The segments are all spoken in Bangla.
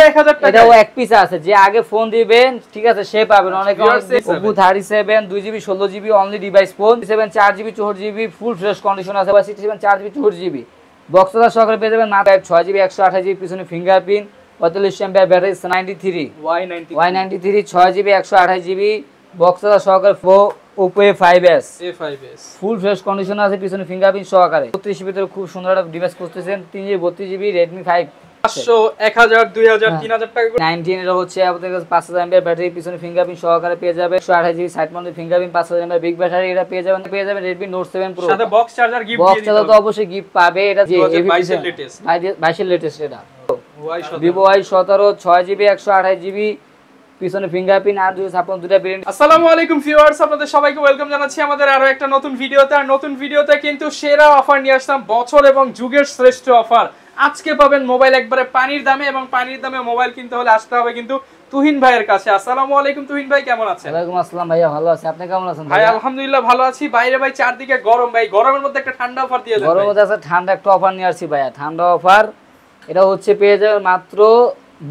1000 টাকা। এটাও এক পিস আছে, যে আগে ফোন দিবেন ঠিক আছে সে পাবেন। অনেকে Oppo 37 2GB 16GB only device phone, 7 4GB 64GB full fresh condition আছে, বা 67 4GB 64GB বক্সটা সহকারে পেয়ে যাবেন মাত্র 6GB 128GB পিছনে fingerprint 45 mAh battery 93 Y93 6GB 128GB বক্সটা সহকারে Oppo A5s full fresh condition আছে, পিছনে ফিঙ্গারপ্রিন্ট সহকারে 32 ভিতরে খুব সুন্দর একটা ডিভাইস করতেছেন। 3GB 32GB Redmi 5 500 1000 2000 3000 টাকা করে। 19 এর হচ্ছে আপনাদের কাছে 5000 mAh ব্যাটারি, পিছনে ফিঙ্গারপ্রিন্ট সহকারে পেয়ে যাবে 128GB side mounted fingerprint 5000 mAh big battery. এটা পেয়ে যাবেন Redmi Note 7 Pro সাথে বক্স চার্জার গিফট দিয়ে দিতে হবে, বক্স চার্জার তো অবশ্যই গিফট পাবে। এটা যে 22 এর লেটেস্ট 22 এর লেটেস্ট এটা Vivo Y17 6GB 128GB পিছনে ফিঙ্গারপ্রিন্ট আর 256 দুটো ভেরিয়েন্ট। আসসালামু আলাইকুম ভিউয়ার্স, আপনাদের সবাইকে ওয়েলকাম জানাচ্ছি আমাদের আরো একটা নতুন ভিডিওতে। আর নতুন ভিডিওতে কিন্তু সেরা অফার নিয়ে আসলাম, বছর এবং যুগের শ্রেষ্ঠ অফার। আজকে পাবেন মোবাইল একবারে পানির দামে, এবং পানির দামে মোবাইল কিনতে হলে আসতে হবে কিন্তু তুহিন ভাইয়ের কাছে। আসসালামু আলাইকুম তুহিন ভাই, কেমন আছেন? ওয়ালাইকুম আসসালাম ভাইয়া, ভালো আছি, আপনি কেমন আছেন? ভাই আলহামদুলিল্লাহ ভালো আছি। বাইরে ভাই চারদিকে গরম, ভাই গরমের মধ্যে একটা ঠান্ডা অফার দিয়ে দেন। গরমের মধ্যে আছে ঠান্ডা একটা অফার নিয়ে আসছি ভাইয়া, ঠান্ডা অফার। এটা হচ্ছে পেয়ে যাবেন মাত্র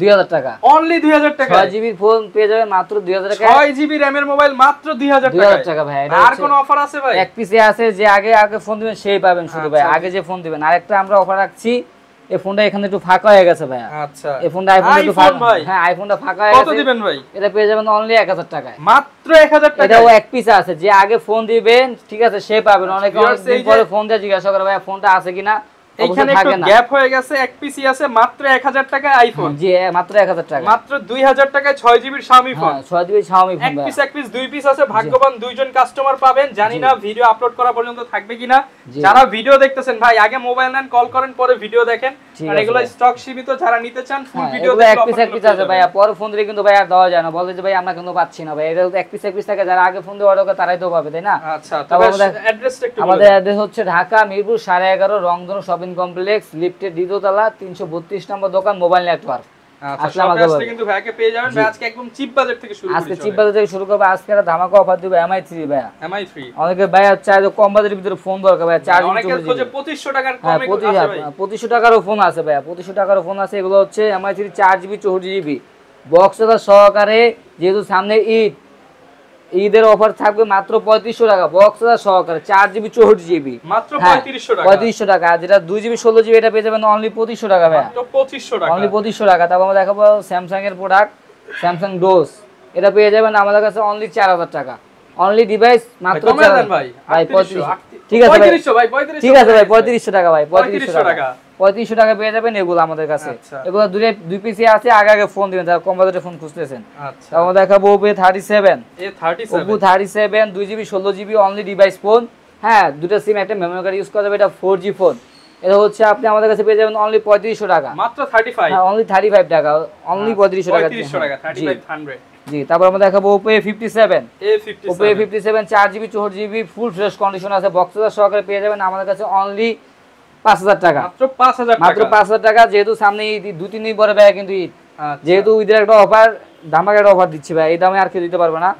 2000 টাকা, অনলি 2000 টাকা। 6GB ফোন পেয়ে যাবেন মাত্র 2000 টাকা, 6GB RAM এর মোবাইল মাত্র 2000 টাকা ভাই। আর কোনো অফার আছে ভাই? এক পিসে আছে, যে আগে ফোন দিবেন সেই পাবেন শুধু ভাই, আগে যে ফোন দিবেন। আরেকটা আমরা অফার রাখছি, এই ফোনটা এখানে একটু ফাঁকা হয়ে গেছে ভাইয়া। আচ্ছা, এই ফোনটা আইফোন একটু ফাঁকা, হ্যাঁ আইফোনটা ফাঁকা হয়ে গেছে। কত দিবেন ভাই? এটা পেয়ে যাবেন অনলি 1000 টাকায়, মাত্র 1000 টাকা। এটাও এক পিস আছে, যে আগে ফোন দিবেন ঠিক আছে সে পাবেন। অনেকে অনেকদিন পরে ফোন দিয়ে জিজ্ঞাসা করে ভাই ফোনটা আছে কিনা, এখানে একটু গ্যাপ হয়ে গেছে, এক পিসি আছে মাত্র 1000 টাকায় আইফোন। জি মাত্র 1000 টাকা, মাত্র 2000 টাকায় 6GB Xiaomi phone. 6GB Xiaomi phone, এক পিস দুই পিস আছে, ভাগ্যবান দুইজন কাস্টমার পাবেন। জানি না ভিডিও আপলোড করা পর্যন্ত থাকবে কিনা। যারা ভিডিও দেখতেছেন ভাই আগে মোবাইল নেন, কল করেন, পরে ভিডিও দেখেন। আর এগুলো স্টক সীমিত, যারা নিতে চান ফুল ভিডিও দেখে এক পিস আছে ভাই, পরে ফোন দিলে কিন্তু ভাই আর দেওয়া যায় না, বলে যে ভাই আমরা কিন্তু পাচ্ছি না ভাই। এটা এক পিস থাকে, যারা আগে ফোন দিয়ে অর্ডার করে তারাই তো পাবে, তাই না? আচ্ছা, তবে অ্যাড্রেসটা একটু বলুন। আমাদের অ্যাড্রেস হচ্ছে ঢাকা মিরপুর 11.5 রংধনু শপিং কমপ্লেক্স, লিফটের দ্বিতীয় তলা 332 নম্বর দোকান, মোবাইল নেটওয়ার্ক। আচ্ছা, সব কিন্তু ভাইকে পেয়ে যাবেন। ভাই আজকে একদম চিপ বাজেট থেকে শুরু করব, আজকে চিপ বাজেট থেকে শুরু করব। আজকে একটা ধামাকা অফার দিব MI3 ভাই, MI3। অনেকে ভাই চাই যে কম বাজেটের ভিতরে ফোন দরকার ভাই, চার্জ অনেকে খোঁজে 2500 টাকার কমে আছে ভাই। 2500 টাকারও ফোন আছে ভাই, 2500 টাকারও ফোন আছে। এগুলো হচ্ছে MI3 4GB 64GB বক্সটা সহকারে, যেহেতু সামনে ঈদের অফার থাকবে মাত্র 3500 টাকা বক্সটা সহকারে, 4GB 64GB মাত্র 3500 টাকা। 3500 টাকা। আর যেটা 2GB 16GB এটা পেয়ে যাবেন অনলি 2500 টাকা ভাই, মাত্র 2500 টাকা, অনলি 2500 টাকা। তারপর আমরা দেখাবো স্যামসাং এর প্রোডাক্ট, স্যামসাং ডোস। এটা পেয়ে যাবেন আমাদের কাছে অনলি 4000 টাকা, অনলি ডিভাইস মাত্র 4000 ভাই। ভাই 3500, ঠিক আছে ভাই, 3500 ভাই, 3500 টাকা ভাই, 3500 টাকা, 3500 টাকা পেয়ে যাবেন এগুলো আমাদের কাছে। এগুলো দুই পিসি আছে, আগে ফোন দিবেন যারা কম বাজেটে ফোন খুঁজতেছেন। আচ্ছা, তারপর দেখাবো Oppo A37 2GB 16GB only device phone. হ্যাঁ, দুটো সিম একটা মেমরি কার্ড ইউজ করা যাবে, এটা 4G ফোন। এটা হচ্ছে আপনি আমাদের কাছে পেয়ে যাবেন অনলি 3500 টাকা, মাত্র 35। হ্যাঁ অনলি 35 টাকা, অনলি 3500 টাকা, 3500। জি। তারপর আমরা দেখাবো Oppo A57 4GB 4GB full fresh condition আছে, বক্সটা সহকারে পেয়ে যাবেন আমাদের কাছে অনলি 5000 টাকা, মাত্র 5000 টাকা। যেহেতু সামনে ঈদ, 2-3 দিন পরে ভাই কিন্তু ঈদ, যেহেতু ঈদের একটা অফার, ধামাকা একটা অফার দিচ্ছি ভাই, এই দামে আর কেউ দিতে পারবে না।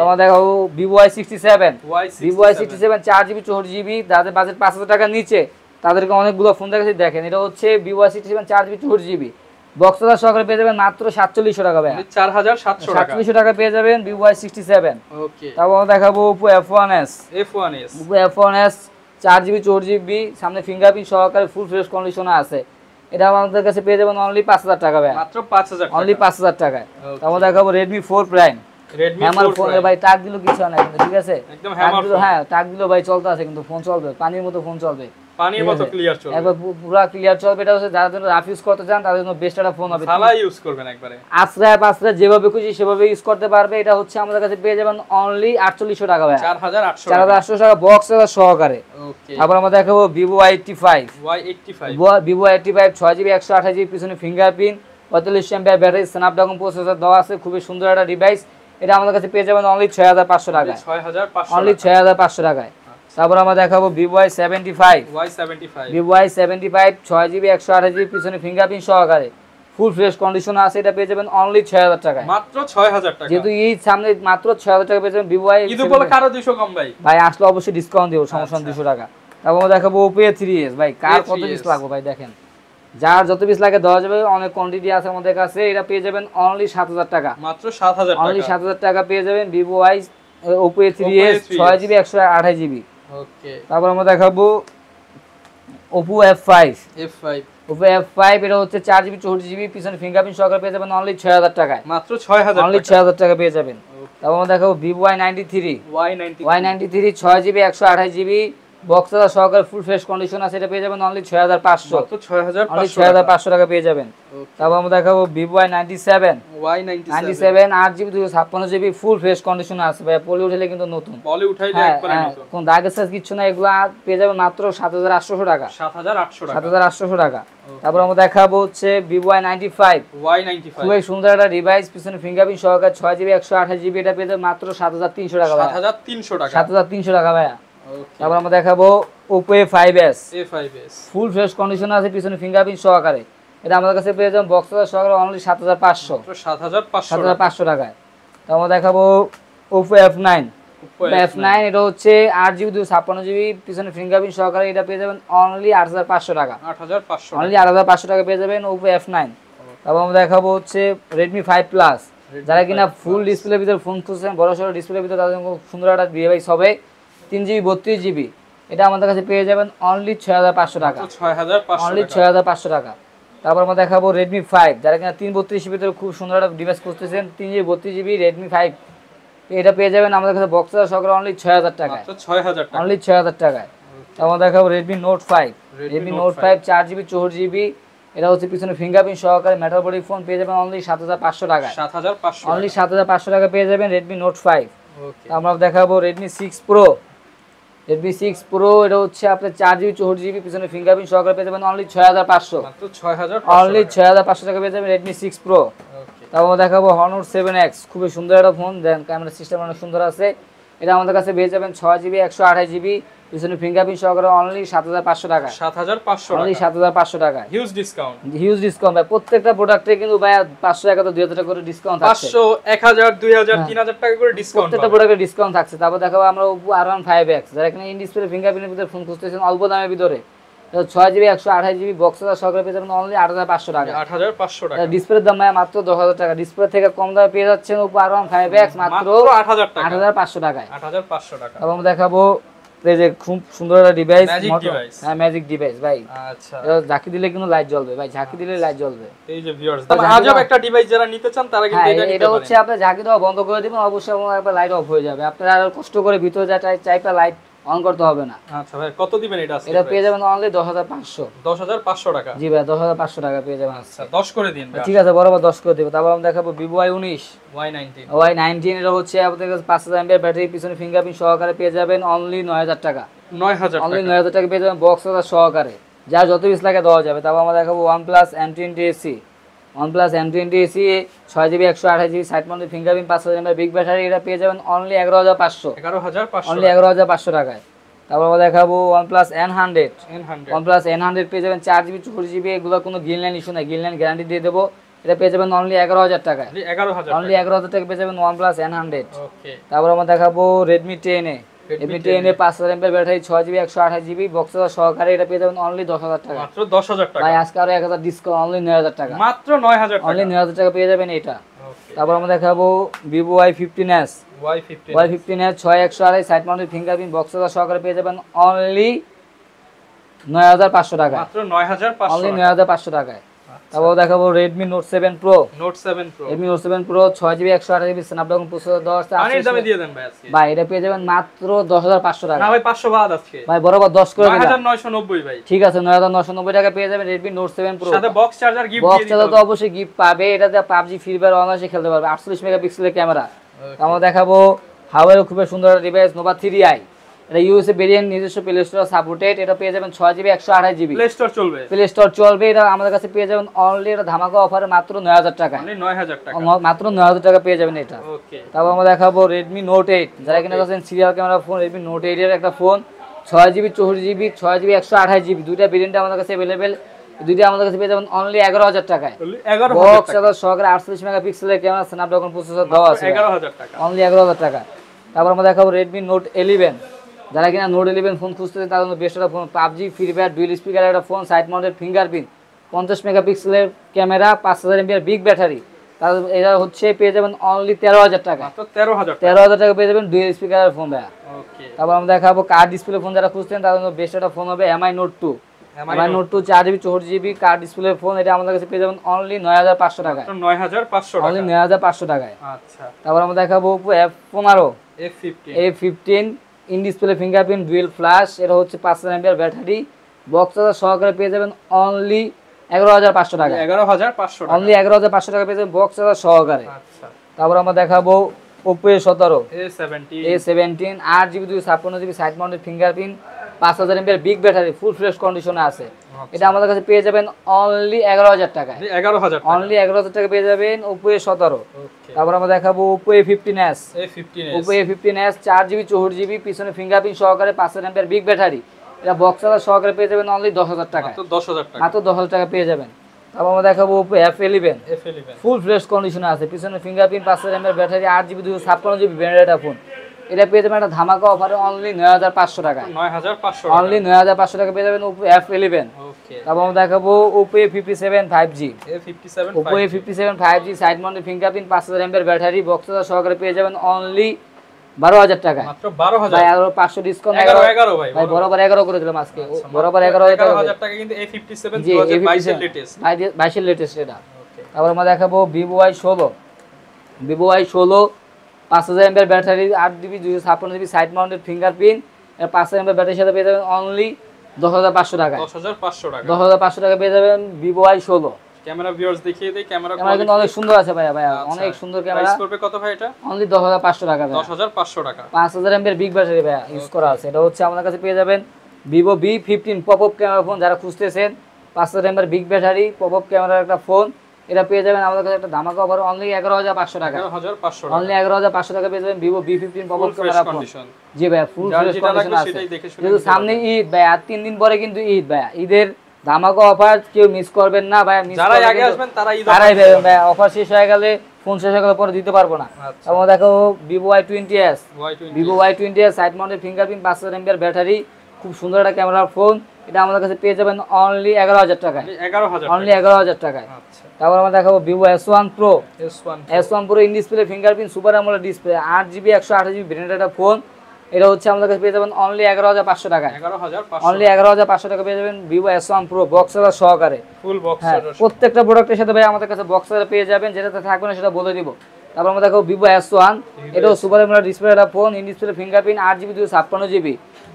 আমরা দেখাবো Vivo Y67 4GB 4GB, যাদের বাজেট 5000 টাকার নিচে তাদেরকে অনেকগুলো ফোন দেখাচ্ছি, দেখেন। এটা হচ্ছে Vivo Y67 4GB 4GB বক্সটা সহকারে পেয়ে যাবেন মাত্র 4700 টাকা ভাই, 4700 টাকা পেয়ে যাবেন Vivo Y67। তারপর আমরা দেখাবো Oppo F1s 4GB 4GB সামনে ফিঙ্গারপ্রিন্ট সহকারে ফুল ফ্রেশ কন্ডিশনে আছে। এটা আমাদের কাছে পেয়ে যাবেন অনলি 5000 টাকা ভাই, মাত্র 5000 অনলি 5000 টাকায়। তারপর দেখাবো Redmi 4 Prime, হ্যামার ফোন ভাই, টাক দিলো কিছু না কিন্তু, ঠিক আছে একদম হ্যামার ফোন। হ্যাঁ টাক দিলো ভাই, চলতে আছে কিন্তু ফোন চলবে, পানির মতো ফোন চলবে, পানির মতো ক্লিয়ার চলবে, একবার পুরো ক্লিয়ার চলবে। এটা হচ্ছে যারা জন্য রাফ ইউজ করতে চান তাদের জন্য বেস্ট একটা ফোন হবে, সালা ইউজ করবেন একবারে, আছরা যেভাবে খুশি সেভাবে ইউজ করতে পারবে। এটা হচ্ছে আমাদের কাছে পেয়ে যাবেন অনলি 4800 টাকা ভাই, 4800 টাকা বক্স সহকারে। ওকে, তারপর আমরা দেখাবো Vivo Y85 6GB 128GB পিছনে fingerprint 45 mAh battery, Snapdragon processor দেওয়া আছে, খুবই সুন্দর একটা ডিভাইস। এটা আমাদের কাছে পেয়ে যাবেন অনলি 6500 টাকায়, অনলি 6500 টাকায়। তারপর আমরা দেখাবো Vivo Y75 6GB 128GB পিছনে ফিঙ্গারপ্রিন্ট সহকারে ফুল ফ্রেশ কন্ডিশন আছে। এটা পেয়ে যাবেন অনলি 6000 টাকায়, মাত্র 6000 টাকা। যেহেতু ঈদ সামনে, মাত্র 6000 টাকা পেয়ে যাবেন Vivo ঈদ উপলক্ষে আরো 200 কম ভাই, আসলে অবশ্যই ডিসকাউন্ট দেব, সমস্যা 200 টাকা। তারপর আমরা দেখাবো Oppo A3s ভাই, কার কত পিস লাগবে ভাই, দেখেন যার যত পিস লাগে দেওয়া যাবে, অনেক কোয়ান্টিটি আছে আমাদের কাছে। এটা পেয়ে যাবেন অনলি 7000 টাকা, মাত্র 7000 টাকা, অনলি 7000 টাকা পেয়ে যাবেন Vivo Y Oppo A3s 6GB 128GB। ওকে, তারপর আমরা দেখাবো Oppo F5, Oppo F5 এটা হচ্ছে 4GB 64GB, পিছনে ফিঙ্গারপ্রিন্ট সহকারে পেয়ে যাবেন অনলি 6000 টাকায়, মাত্র 6000 টাকা, অনলি 6000 টাকা পেয়ে যাবেন। তারপর আমরা দেখাবো Vivo Y93, 6GB 128GB, box সহকারে ফুল ফ্রেশ কন্ডিশন আছে, এটা পেয়ে যাবেন অনলি 6500, মাত্র 6500, অনলি 6500 টাকা পেয়ে যাবেন। তারপর আমরা দেখাবো Vivo Y97, 8GB 256GB, full fresh condition আছে ভাই, পলি উঠাইলে কিন্তু নতুন, পলি উঠাইলে একবারে নতুন, কোন দাগের সাইজ কিছু না, এগুলো পেয়ে যাবেন মাত্র 7800 টাকা, 7800 টাকা। তারপর আমরা দেখাবো হচ্ছে Vivo Y95, খুবই সুন্দর একটা ডিভাইস, পিছনে ফিঙ্গারপ্রিন্ট সহকারে 6GB 128GB, এটা পেয়ে যাবেন মাত্র 7300 টাকা, 7300 টাকা ভাইয়া। তারপর আমরা দেখাবো Oppo A5s, full fresh condition আছে, পিছনে ফিঙ্গারপ্রিন্ট সহকারে, এটা আমাদের কাছে পেয়ে যাবেন বক্স সহকারে অনলি 7500 টাকায়। তারপর আমরা দেখাবো Oppo F9, এটা হচ্ছে 8GB 256GB, পিছনে ফিঙ্গারপ্রিন্ট সহকারে, এটা পেয়ে যাবেন অনলি 8500 টাকা, অনলি 8500 টাকা পেয়ে যাবেন Oppo F9। তারপর আমরা দেখাবো হচ্ছে Redmi 5 Plus, যারা কিনা ফুল ডিসপ্লের ভিতরে ফোন খুঁজছেন, বড় সড়ো ডিসপ্লের ভিতরে, তাদের জন্য সুন্দর একটা ডিভাইস হবে, 3GB 32GB, এটা আমাদের কাছে পেয়ে যাবেন অনলি 6500 টাকা, অনলি 6500 টাকা। তারপর আমরা দেখাবো Redmi 5, যারা কিনা 332GB ভিতরে খুব সুন্দর একটা ডিভাইস খুঁজতেছেন, 3GB 32GB Redmi 5, এটা পেয়ে যাবেন আমাদের কাছে বক্স সহকারে অনলি 6000 টাকায়, অনলি 6000 টাকায়। তারপর দেখাবো Redmi Note 5, 4GB 64GB, এটা হচ্ছে পিছনে ফিঙ্গারপ্রিন্ট সহকারে মেটাল বডি ফোন, পেয়ে যাবেন অনলি 7500 টাকায়, অনলি 7500 টাকা পেয়ে যাবেন Redmi Note 5। আমরা দেখাবো Redmi 6 Pro, এটা হচ্ছে আপনার 4GB 64GB, পিছনে ফিঙ্গারপ্রিন্ট সহকারে পেয়ে যাবেন অনলি 6500, অনলি 6500 টাকা পেয়ে যাবেন Redmi 6 Pro। তারপর দেখাবো Honor 7X, খুবই সুন্দর একটা ফোন, দেন ক্যামেরা সিস্টেম অনেক সুন্দর আছে, এটা আমাদের কাছে পেয়ে যাবেন 6GB 128GB, পিছনে ফিঙ্গারপ্রিন্ট সহকারে অনলি 7500 টাকা, অনলি 7500 টাকা, হিউজ ডিসকাউন্ট ভাই, প্রত্যেকটা প্রোডাক্টে কিন্তু ভাই 500 টাকা তো 2000 টাকা করে ডিসকাউন্ট থাকছে, 500 1000 2000 3000 টাকা করে ডিসকাউন্ট, প্রত্যেকটা প্রোডাক্টে ডিসকাউন্ট থাকছে। তারপর দেখাবো আমরা Oppo R1 5X, যারা এখানে ইন ডিসপ্লে ফিঙ্গারপ্রিন্টের ভিতরে ফোন খুঁজতেছেন অল্প দামের ভিতরে, 6GB 128GB, বক্স সহকারে পেয়ে যাবেন অনলি 8500 টাকা, ডিসপ্লের দাম ভাই মাত্র 10000 টাকা, ডিসপ্লে থেকে কম দামে পেয়ে যাচ্ছেন Oppo R1 5X মাত্র 8500 টাকায়। তারপর আমরা দেখাবো এই যে খুব সুন্দর একটা ডিভাইস, হ্যাঁ ম্যাজিক ডিভাইস ভাই, আচ্ছা এটা ঝাঁকি দিলে কিন্তু লাইট জ্বলবে ভাই, ঝাঁকি দিলে লাইট জ্বলবে। এই যে ভিউয়ার্স, আজব একটা ডিভাইস যারা নিতে চান তারা কিন্তু এটা নিতে পারেন, এটা হচ্ছে আপনি ঝাঁকি দেওয়া বন্ধ করে দিবেন, অবশ্যই আপনার লাইট অফ হয়ে যাবে, আপনারা আর কষ্ট করে ভিতরে যা চাইপা লাইট অন করতে হবে না। আচ্ছা ভাই, কত দিবেন এটা? এটা পেয়ে যাবেন অনলি 10500 টাকা। জি ভাই 10500 টাকা পেয়ে যাবেন। আচ্ছা 10 করে দিন ভাই। ঠিক আছে, বরাবর 10 করে দেব। তারপর আমরা দেখাবো Vivo Y19, এটা হচ্ছে আপনাদের কাছে 5000 mAh ব্যাটারি, পিছনে ফিঙ্গারপ্রিন্ট সহকারে পেয়ে যাবেন অনলি 9000 টাকা, 9000 টাকা পেয়ে যাবেন বক্স সহকারে, যা যত পিস লাগে দেওয়া যাবে। তারপর আমরা দেখাবো OnePlus M20AC, 6GB 128GB, side mounted fingerprint, 5000 mAh big battery, এটা পেয়ে যাবেন অনলি 11500, অনলি 11500 টাকায়। তারপর আমরা দেখাবো OnePlus N100 পেয়ে যাবেন 4GB 64GB, এগুলো কোনো গ্রিন লাইন ইস্যু নাই, গ্রিন লাইন গ্যারান্টি দিয়ে দেবো, এটা পেয়ে যাবেন অনলি 11000 টাকায়, অনলি 11000 টাকা পেয়ে যাবেন OnePlus N100। তারপর আমরা দেখাবো Redmi 10A, 5000 mAh battery, 6GB 128GB, box সহকারে, এটা পেয়ে যাবেন অনলি 10000 টাকা, মাত্র 10000 টাকা ভাই, আজকে আরো 1000 ডিসকাউন্ট, অনলি 9000 টাকা, মাত্র 9000 টাকা, অনলি 9000 টাকা পেয়ে যাবেন এটা। তারপর আমরা দেখাবো Vivo Y15s, 6128, side mounted fingerprint, box সহকারে পেয়ে যাবেন অনলি 9500 টাকা, মাত্র 9500, অনলি 9500 টাকায়। তারপর দেখাবো Redmi Note 7 Pro, Redmi Note 7 Pro 6GB 128GB, Snapdragon processor 10 আনের দামে দিয়ে দেন ভাই আজকে, ভাই এটা পেয়ে যাবেন মাত্র 10500 টাকা, না ভাই 500 বাদ আজকে ভাই, বরাবর 10 করে দিন, 9990 ভাই, ঠিক আছে 9990 টাকা পেয়ে যাবেন Redmi Note 7 Pro, সাথে বক্স চার্জার গিফট দিয়ে দিন, বক্স চার্জার তো অবশ্যই গিফট পাবে, এটাতে PUBG ফ্রি ফায়ার অনায়াসে খেলতে পারবে, 48 মেগাপিক্সেলের ক্যামেরা। আমরা দেখাবো Huawei খুব সুন্দর ডিভাইস Nova 3i, এটা ইউএসএ ভেরিয়েন্ট, নিজস্ব প্লে স্টোর সাপোর্টেড, এটা পেয়ে যাবেন 6GB 128GB, প্লে স্টোর চলবে, এটা আমাদের কাছে পেয়ে যাবেন অনলি, এটা ধামাকা অফারে মাত্র 9000 টাকা, মাত্র 9000 টাকা পেয়ে যাবেন এটা। তারপর আমরা দেখাবো Redmi Note 8, যারা কিনা আছেন serial camera phone, Redmi Note 8 এর একটা phone, 6GB 64GB, 6GB 128GB, দুইটা ভেরিয়েন্ট আমাদের কাছে अवेलेबल, দুইটা আমাদের কাছে পেয়ে যাবেন অনলি 11000 টাকায়, বক্স চার্জার সহকারে 48 মেগাপিক্সেলের ক্যামেরা, স্ন্যাপড্রাগন প্রসেসর দেওয়া আছে, 11000 টাকা, অনলি 11000 টাকা। তারপর আমরা দেখাবো Redmi Note 11, যারা কিনা Note 11 ফোন খুঁজতেছেন তাদের জন্য বেস্ট একটা phone, PUBG free fire dual speaker একটা ফোন, সাইড মাউন্টেড ফিঙ্গারপ্রিন্ট, 50 মেগাপিক্সেলের ক্যামেরা, 5000 এমএএইচ বিগ ব্যাটারি। তাহলে এটা হচ্ছে পেয়ে যাবেন অনলি 13000 টাকা। মাত্র 13000 টাকা। 13000 টাকা পেয়ে যাবেন ডুয়াল স্পিকারের ফোন ভাইয়া। ওকে। তারপর আমরা দেখাবো কার্ড ডিসপ্লে ফোন যারা খুঁজছেন তাদের জন্য বেস্ট একটা ফোন হবে MI note 2। MI note 2 4GB 64GB card display phone, এটা আমাদের কাছে পেয়ে যাবেন অনলি 9500 টাকায়। 9500 টাকা। অনলি 9500 টাকায়। আচ্ছা। তারপর আমরা দেখাবো Oppo F15। A15 in display fingerprint dual flash, এটা হচ্ছে 5000 এমএএইচ ব্যাটারি, বক্স চার্জার সহকারে পেয়ে যাবেন অনলি 11500 টাকা। 11500 টাকা। অনলি 11500 টাকা পেয়ে যাবেন বক্স চার্জার সহকারে। আচ্ছা। তারপর আমরা দেখাবো Oppo A17। A17 8GB 256GB side mounted fingerprint, 5000 mAh big battery, full fresh কন্ডিশনে আছে। এটা আমাদের কাছে পেয়ে যাবেন অনলি 11000 টাকায়। 11000 টাকা। অনলি 11000 টাকা পেয়ে যাবেন Oppo A17। ওকে। তারপর আমরা দেখাবো Oppo A15s। Oppo A15s 4GB 64GB পিছনে ফিঙ্গারপ্রিন্ট সহকারে, 5000 এমএএইচ বিগ ব্যাটারি, এটা বক্স চার্জার সহকারে পেয়ে যাবেন অনলি 10000 টাকা। মাত্র 10000 টাকা। মাত্র 10000 টাকা পেয়ে যাবেন। তারপর আমরা দেখাবো Oppo F11 ফুল ফ্রেশ কন্ডিশনে আছে, পিছনে fingerprint, 5000 mAh battery, 8GB 256GB branded phone, এটা পেয়ে যাবেন একটা ধামাকা অফারে অনলি 9500 টাকা। 9500 অনলি 9500 টাকা পেয়ে যাবেন Oppo F11। ওকে। তারপর আমরা দেখাবো Oppo A57 5G। Oppo A57 5G side mounted fingerprint, 5000 mAh battery, box charger সহকারে পেয়ে যাবেন অনলি 12000 টাকা। মাত্র 12000। ভাই আর 500 ডিসকাউন্ট 11 ভাই। ভাই বরাবর 11 করে দিলাম আজকে। বরাবর 11000 টাকা কিন্তু A57 2022 এর লেটেস্ট। 22 এর লেটেস্ট এটা। তারপর আমরা দেখাবো Vivo Y16। Vivo Y16 5000 mAh battery, 8GB 256GB side mounted fingerprint, 5000 mAh ব্যাটারির সাথে পেয়ে যাবেন অনলি 10500 টাকা। 10500 টাকা। 10500 টাকা পেয়ে যাবেন Vivo Y16। ক্যামেরা ভিউয়ার্স দেখিয়ে দেই, ক্যামেরা কিন্তু অনেক সুন্দর আছে ভাইয়া। অনেক সুন্দর ক্যামেরা। প্রাইস করবে কত ভাই এটা? অনলি 10500 টাকা ভাই। 10500 টাকা। 5000 এমএএইচ বিগ ব্যাটারি ভাইয়া ইউজ করা আছে। এটা হচ্ছে আমাদের কাছে পেয়ে যাবেন Vivo V15 popup camera phone, যারা খুঁজতেছেন 5000 এমএএইচ বিগ ব্যাটারি পপআপ ক্যামেরার একটা ফোন, এটা পেয়ে যাবেন আমাদের কাছে একটা ধামাকা অফার অনলি 11500 টাকা। 11500 টাকা। অনলি 11500 টাকা পেয়ে যাবেন Vivo V15 popup camera phone. জি ভাই ফুল ফ্রেশ কন্ডিশন আছে। যেহেতু সামনে ঈদ ভাই, আর 3 দিন পরে কিন্তু ঈদ ভাই, ঈদের ধামাকা অফার কেউ মিস করবেন না ভাই। যারা আগে আসবেন তারা ঈদ তারাই ভাই অফার শেষ হয়ে গেলে, ফোন শেষ হয়ে গেলে পরে দিতে পারবো না। আমরা দেখো Vivo Y20s। Vivo Y20s side mounted fingerprint, 5000 mAh battery, খুব সুন্দর একটা ক্যামেরার ফোন, এটা আমাদের কাছে পেয়ে যাবেন অনলি 11000 টাকায়। অনলি 11000 টাকায়। আচ্ছা। তারপর আমরা দেখাবো Vivo S1 Pro। S1 Pro in display fingerprint super AMOLED display, 8GB 128GB branded একটা ফোন, এটা হচ্ছে আমাদের কাছে পেয়ে যাবেন অনলি 11500 টাকায়। 11500। অনলি 11500 টাকা পেয়ে যাবেন Vivo S1 Pro box charger সহকারে। Full box charger. প্রত্যেকটা প্রোডাক্টের সাথে ভাই আমাদের কাছে বক্স চার্জার পেয়ে যাবেন, যেটাতে থাকবে না সেটা বলে দিব। তারপর আমরা দেখো Vivo S1, এটাও সুপার অ্যামোলেড ডিসপ্লে একটা phone, in display fingerprint, 8GB 256GB,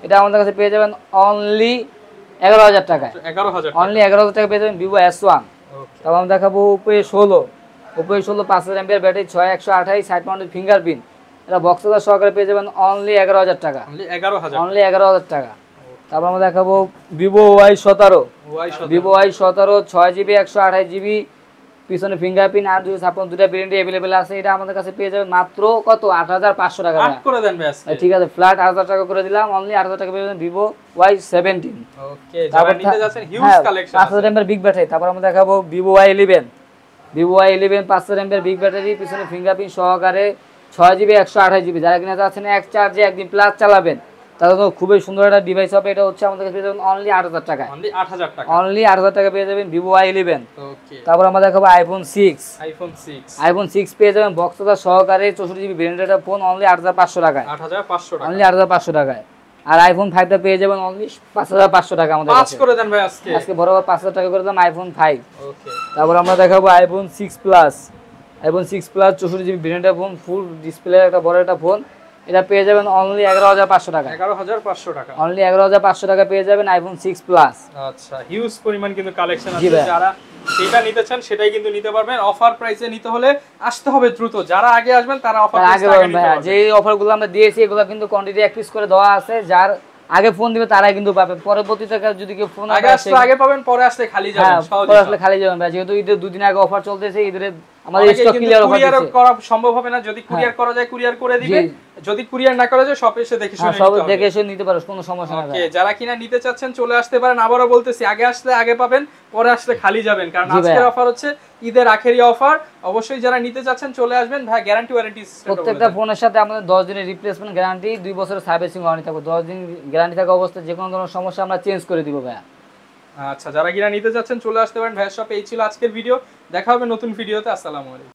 এটা আমাদের কাছে পেয়ে যাবেন অনলি 11000 টাকায়। 11000। অনলি 11000 টাকা পেয়ে যাবেন Vivo S1। তারপর আমরা দেখাবো Oppo A16। Oppo A16 5000 mAh battery, 6128 side mounted fingerprint, এটা বক্স চার্জার সহকারে পেয়ে যাবেন অনলি 11000 টাকা। অনলি 11000 টাকা। তারপর আমরা দেখাবো Vivo Y17। Vivo Y17 6GB 128GB পিছনে ফিঙ্গারপ্রিন্ট, আর 256 দুটো ভেরিয়েন্ট अवेलेबल আছে, এটা আমাদের কাছে পেয়ে যাবেন মাত্র কত 8500 টাকা। আট করে দেন ভাই আজকে। ঠিক আছে, ফ্ল্যাট 8000 টাকা করে দিলাম, অনলি 8000 টাকা পেয়ে যাবেন Vivo Y17। ওকে, যারা নিতে যাচ্ছেন হিউজ কালেকশন আছে, 5000 এমএএইচ বিগ ব্যাটারি। তারপর আমরা দেখাবো Vivo Y11। Vivo Y11 5000 mAh big battery, পিছনে ফিঙ্গারপ্রিন্ট সহকারে, 6GB 128GB, যারা কিনা যাচ্ছেন এক চার্জে একদিন প্লাস চালাবেন তাহলে তো খুবই সুন্দর একটা ডিভাইস হবে। এটা হচ্ছে আমাদের কাছে পেয়ে যাবেন অনলি 8000 টাকা। অনলি 8000 টাকা। অনলি 8000 টাকা পেয়ে যাবেন Vivo Y11। ওকে। তারপর আমরা দেখাবো iPhone 6। iPhone 6 পেয়ে যাবেন বক্স চার্জার সহকারে, 64GB ব্র্যান্ডেড একটা ফোন, অনলি 8500 টাকায়। 8500 টাকা। অনলি 8500 টাকায়। আর iPhone 5 টা পেয়ে যাবেন অনলি 5500 টাকা আমাদের কাছে। 5 করে দেন ভাই আজকে। আজকে বরাবর 5000 টাকা করে দাম iPhone 5। ওকে। তারপর আমরা দেখাবো iPhone 6 Plus। iPhone 6 Plus 64GB branded phone, full display একটা বড় একটা ফোন, এটা পেয়ে যাবেন অনলি 11500 টাকা। 11500 টাকা। অনলি 11500 টাকা পেয়ে যাবেন iPhone 6 Plus। আচ্ছা, হিউজ পরিমাণ কিন্তু কালেকশন আছে, যারা যেটা নিতে চান সেটাই কিন্তু নিতে পারবেন। অফার প্রাইসে নিতে হলে আসতে হবে দ্রুত, যারা আগে আসবেন তারা অফার প্রাইসে আগে নিতে পারবেন। যে অফারগুলো আমরা দিয়েছি এগুলো কিন্তু কোয়ান্টিটি একপিস করে দেওয়া আছে, যার আগে ফোন দিবে তারাই কিন্তু পাবে। পরবর্তীতে যদি কেউ ফোন আগে আসলে আগে পাবেন, পরে আসলে খালি যাবেন। পরে আসলে খালি যাবেন ভাই, যেহেতু ঈদের দুদিন আগে অফার চলতেছে, ঈদের আমাদের স্টক ক্লিয়ার অফার কুরিয়ার করা সম্ভব হবে না, যদি কুরিয়ার করা যায় কুরিয়ার করে দিবে, যদি কুরিয়ার না করা যায় শপে এসে দেখে শুনে নিতে হবে। সব দেখে এসে নিতে পারো, কোনো সমস্যা নাই। ওকে, যারা কিনা নিতে চাচ্ছেন চলে আসতে পারেন। আবারো বলতেছি, আগে আসলে আগে পাবেন, পরে আসলে খালি যাবেন, কারণ আজকের অফার হচ্ছে ঈদের আখেরি অফার। অবশ্যই যারা নিতে চাচ্ছেন চলে আসবেন ভাই। গ্যারান্টি ওয়ারেন্টি সিস্টেম প্রত্যেকটা ফোনের সাথে আমাদের 10 দিনের রিপ্লেসমেন্ট গ্যারান্টি, 2 বছরের সার্ভিসিং ওয়ারেন্টি থাকবে। 10 দিন গ্যারান্টি থাকা অবস্থায় যে কোনো ধরনের সমস্যা আমরা চেঞ্জ করে দিব ভাই। আচ্ছা, যারা কিনা নিতে যাচ্ছেন চলে আসতে পারেন ভাইয়ের শপে। এই ছিল আজকের ভিডিও, দেখা হবে নতুন ভিডিওতে। আসসালামু আলাইকুম।